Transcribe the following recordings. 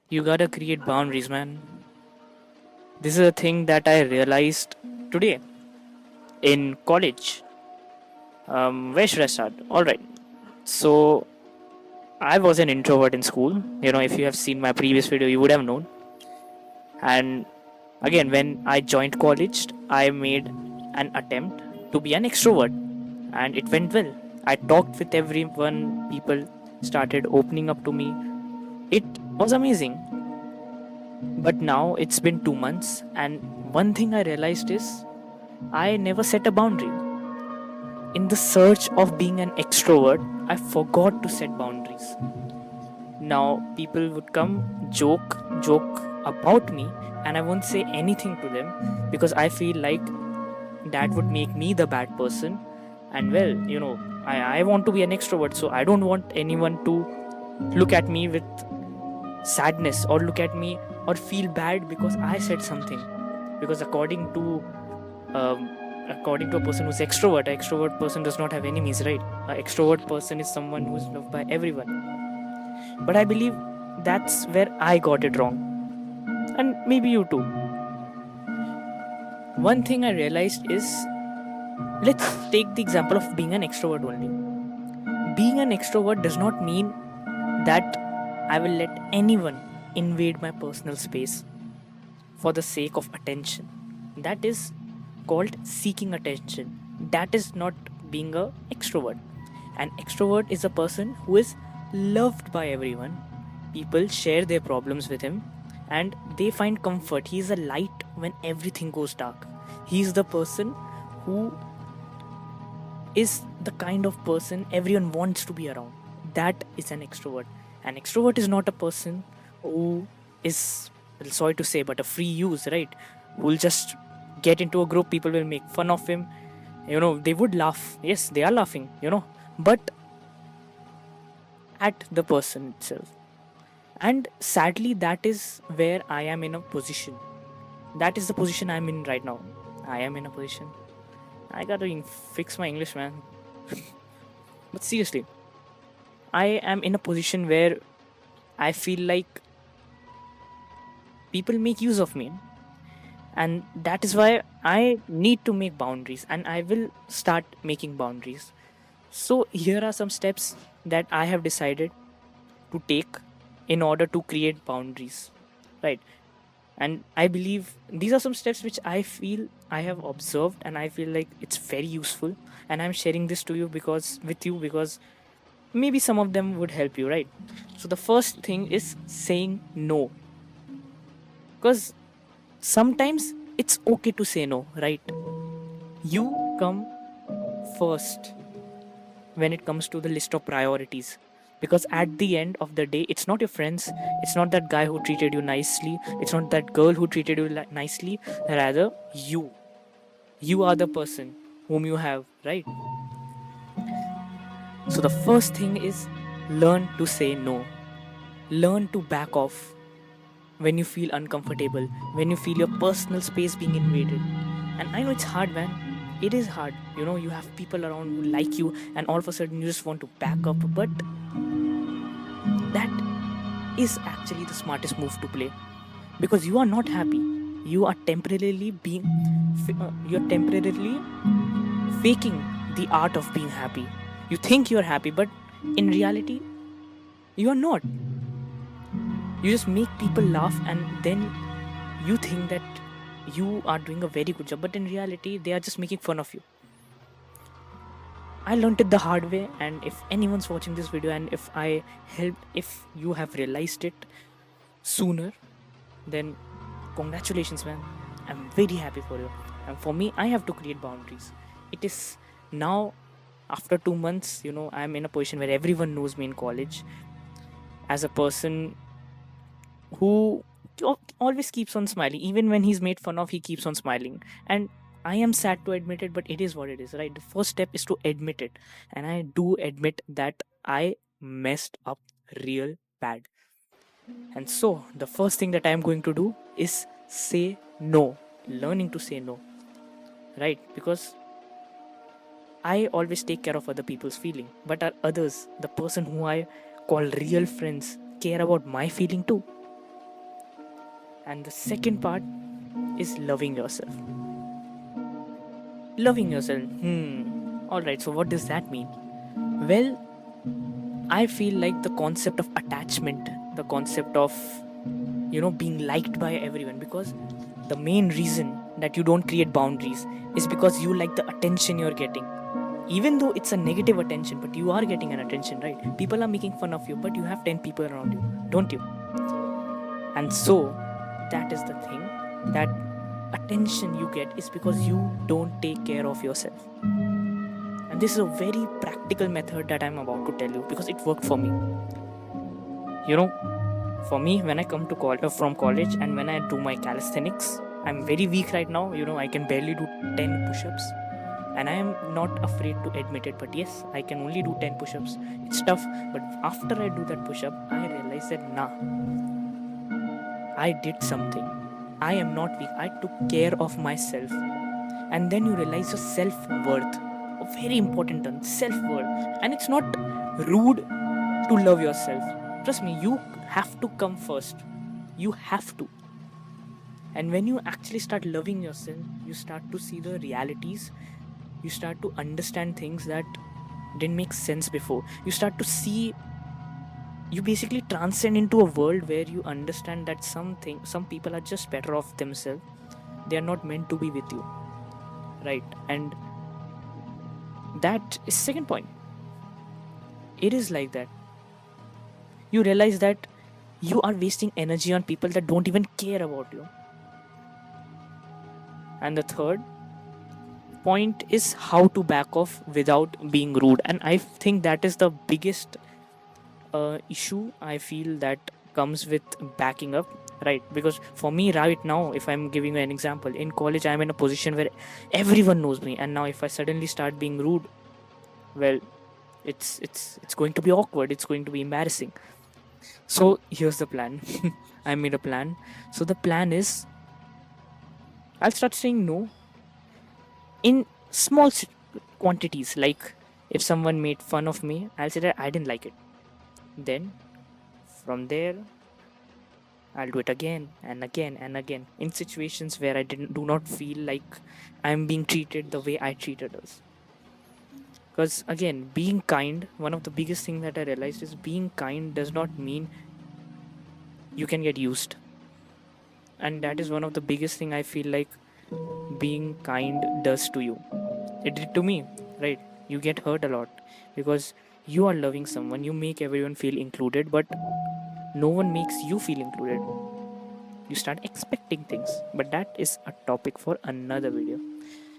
You gotta create boundaries, man. This is a thing that I realized today in college. Where should I start? All right. So I was an introvert in school. If you have seen my previous video, you would have known. And again, when I joined college, I made an attempt to be an extrovert, and it went well. I talked with everyone. People started opening up to me. It was amazing. But now it's been 2 months, and one thing I realized is I never set a boundary. In the search of being an extrovert, I forgot to set boundaries. Now people would come, joke about me, and I won't say anything to them because I feel like that would make me the bad person. And well, I want to be an extrovert, so I don't want anyone to look at me with sadness or look at me or feel bad because I said something. Because um, according to a person who's extrovert, an extrovert person does not have enemies, right? An extrovert person is someone who's loved by everyone. But I believe that's where I got it wrong, and maybe you too. One thing I realized is, let's take the example of being an extrovert only. Being an extrovert does not mean that I will let anyone invade my personal space for the sake of attention. That is called seeking attention. That is not being a extrovert. An extrovert is a person who is loved by everyone. People share their problems with him and they find comfort. He is a light when everything goes dark. He is the person who is the kind of person everyone wants to be around. That is an extrovert. An extrovert is not a person who is, well, sorry to say, but a free use, right? Who will just get into a group, people will make fun of him. They would laugh. Yes, they are laughing, but at the person itself. And sadly, that is where I am in a position. That is the position I'm in right now. I am in a position. I gotta fix my English, man. But seriously, I am in a position where I feel like people make use of me. And that is why I need to make boundaries and I will start making boundaries. So, here are some steps that I have decided to take in order to create boundaries, right? And I believe these are some steps which I feel I have observed and I feel like it's very useful. And I'm sharing this to you because maybe some of them would help you, right? So, the first thing is saying no. Because sometimes it's okay to say no, right? You come first when it comes to the list of priorities. Because at the end of the day, it's not your friends, it's not that guy who treated you nicely, it's not that girl who treated you nicely, rather, you. You are the person whom you have, right? So the first thing is learn to say no. Learn to back off when you feel uncomfortable, when you feel your personal space being invaded. And I know it's hard, man. It is hard. You have people around who like you, and all of a sudden you just want to back up. But that is actually the smartest move to play because you are not happy. You are you're temporarily faking the art of being happy. You think you're happy, but in reality, you are not. You just make people laugh, and then you think that you are doing a very good job, but in reality, they are just making fun of you. I learned it the hard way, and if anyone's watching this video, and if I helped, if you have realized it sooner, then congratulations, man. I'm very happy for you. And for me, I have to create boundaries. It is now, after 2 months, I'm in a position where everyone knows me in college as a person who always keeps on smiling. Even when he's made fun of, he keeps on smiling. And I am sad to admit it, but it is what it is, right? The first step is to admit it. And I do admit that I messed up real bad. And so, the first thing that I am going to do is say no. Learning to say no, right? Because I always take care of other people's feeling, but are others, the person who I call real friends, care about my feeling too? And the second part is loving yourself. Loving yourself. Alright, so what does that mean? Well, I feel like the concept of attachment, the concept of, being liked by everyone, because the main reason that you don't create boundaries is because you like the attention you're getting. Even though it's a negative attention, but you are getting an attention, right? People are making fun of you, but you have 10 people around you, don't you? And so, that is the thing, that attention you get is because you don't take care of yourself. And this is a very practical method that I'm about to tell you because it worked for me. For me, when I come to from college and when I do my calisthenics, I'm very weak right now. I can barely do 10 push-ups, and I am not afraid to admit it. But yes, I can only do 10 push-ups. It's tough, but after I do that push-up, I realize that I did something. I am not weak. I took care of myself. And then you realize your self-worth. A very important term, self-worth. And it's not rude to love yourself. Trust me, you have to come first. You have to. And when you actually start loving yourself, you start to see the realities. You start to understand things that didn't make sense before. You start to see, you basically transcend into a world where you understand that some people are just better off themselves. They are not meant to be with you, right? And that is second point. It is like that. You realize that you are wasting energy on people that don't even care about you. And the third point is how to back off without being rude. And I think that is the biggest issue I feel that comes with backing up, right? Because for me right now, if I'm giving you an example, in college I'm in a position where everyone knows me, and now if I suddenly start being rude, well, it's going to be awkward, it's going to be embarrassing. So here's the plan. I made a plan. So the plan is, I'll start saying no in small quantities. Like if someone made fun of me, I'll say that I didn't like it. Then from there, I'll do it again and again and again in situations where I do not feel like I'm being treated the way I treated others. Because again, being kind, one of the biggest things that I realized is being kind does not mean you can get used. And that is one of the biggest thing I feel like being kind does to you. It did to me, right? You get hurt a lot because you are loving someone, you make everyone feel included, but no one makes you feel included. You start expecting things, but that is a topic for another video.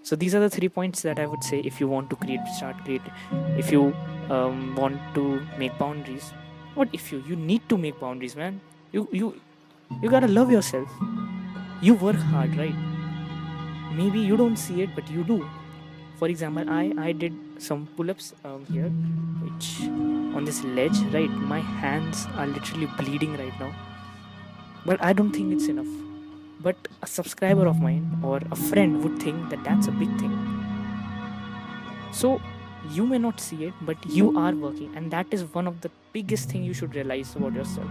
So these are the 3 points that I would say if you want to start creating. If you want to make boundaries, what if you need to make boundaries, man? You gotta love yourself. You work hard, right? Maybe you don't see it, but you do. For example, I did some pull-ups here, which on this ledge, right? My hands are literally bleeding right now, but I don't think it's enough. But a subscriber of mine or a friend would think that that's a big thing. So you may not see it, but you are working, and that is one of the biggest thing you should realize about yourself.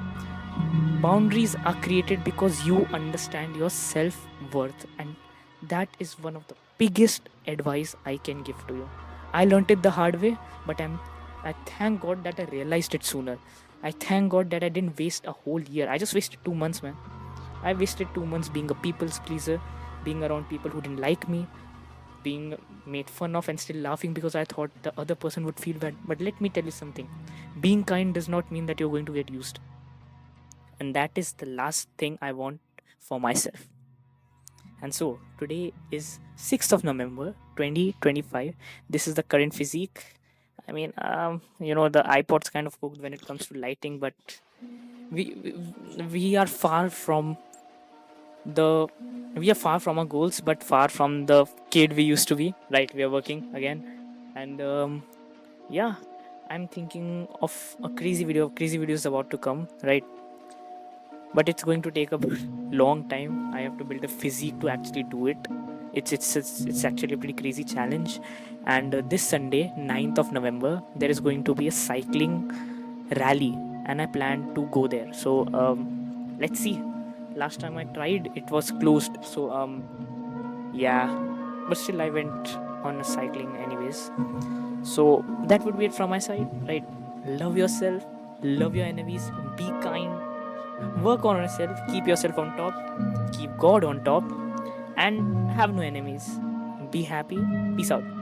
Boundaries are created because you understand your self-worth, and that is one of the biggest advice I can give to you. I learned it the hard way, but I thank God that I realized it sooner. I thank God that I didn't waste a whole year. I just wasted 2 months, man. I wasted 2 months being a people's pleaser, being around people who didn't like me, being made fun of and still laughing because I thought the other person would feel bad. But let me tell you something. Being kind does not mean that you're going to get used. And that is the last thing I want for myself. And so today is 6th of November 2025. This is the current physique. I mean, the iPod's kind of cooked when it comes to lighting, but we are far from our goals, but far from the kid we used to be, right? We are working again, and I'm thinking of a crazy video is about to come, right? But it's going to take a long time. I have to build a physique to actually do it. It's actually a pretty crazy challenge. And this Sunday, 9th of November, there is going to be a cycling rally, and I plan to go there. So let's see Last time I tried, it was closed. So yeah, but still I went on cycling anyways. So that would be it from my side, right? Love yourself, love your enemies, be kind, work on yourself, keep yourself on top, keep God on top, and have no enemies. Be happy. Peace out.